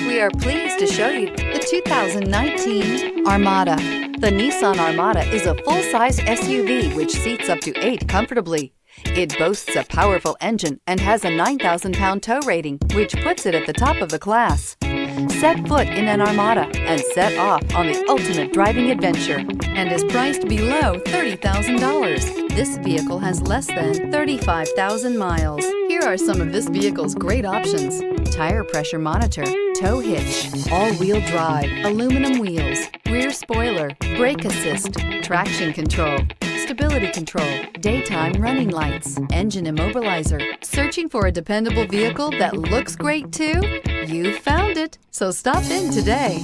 We are pleased to show you the 2019 Armada. The Nissan Armada is a full-size SUV which seats up to 8 comfortably. It boasts a powerful engine and has a 9,000-pound tow rating, which puts it at the top of the class. Set foot in an Armada and set off on the ultimate driving adventure and is priced below $30,000. This vehicle has less than 35,000 miles. Here are some of this vehicle's great options: tire pressure monitor, tow hitch, all-wheel drive, aluminum wheels, rear spoiler, brake assist, traction control, stability control, daytime running lights, engine immobilizer. Searching for a dependable vehicle that looks great too? You found it, so stop in today.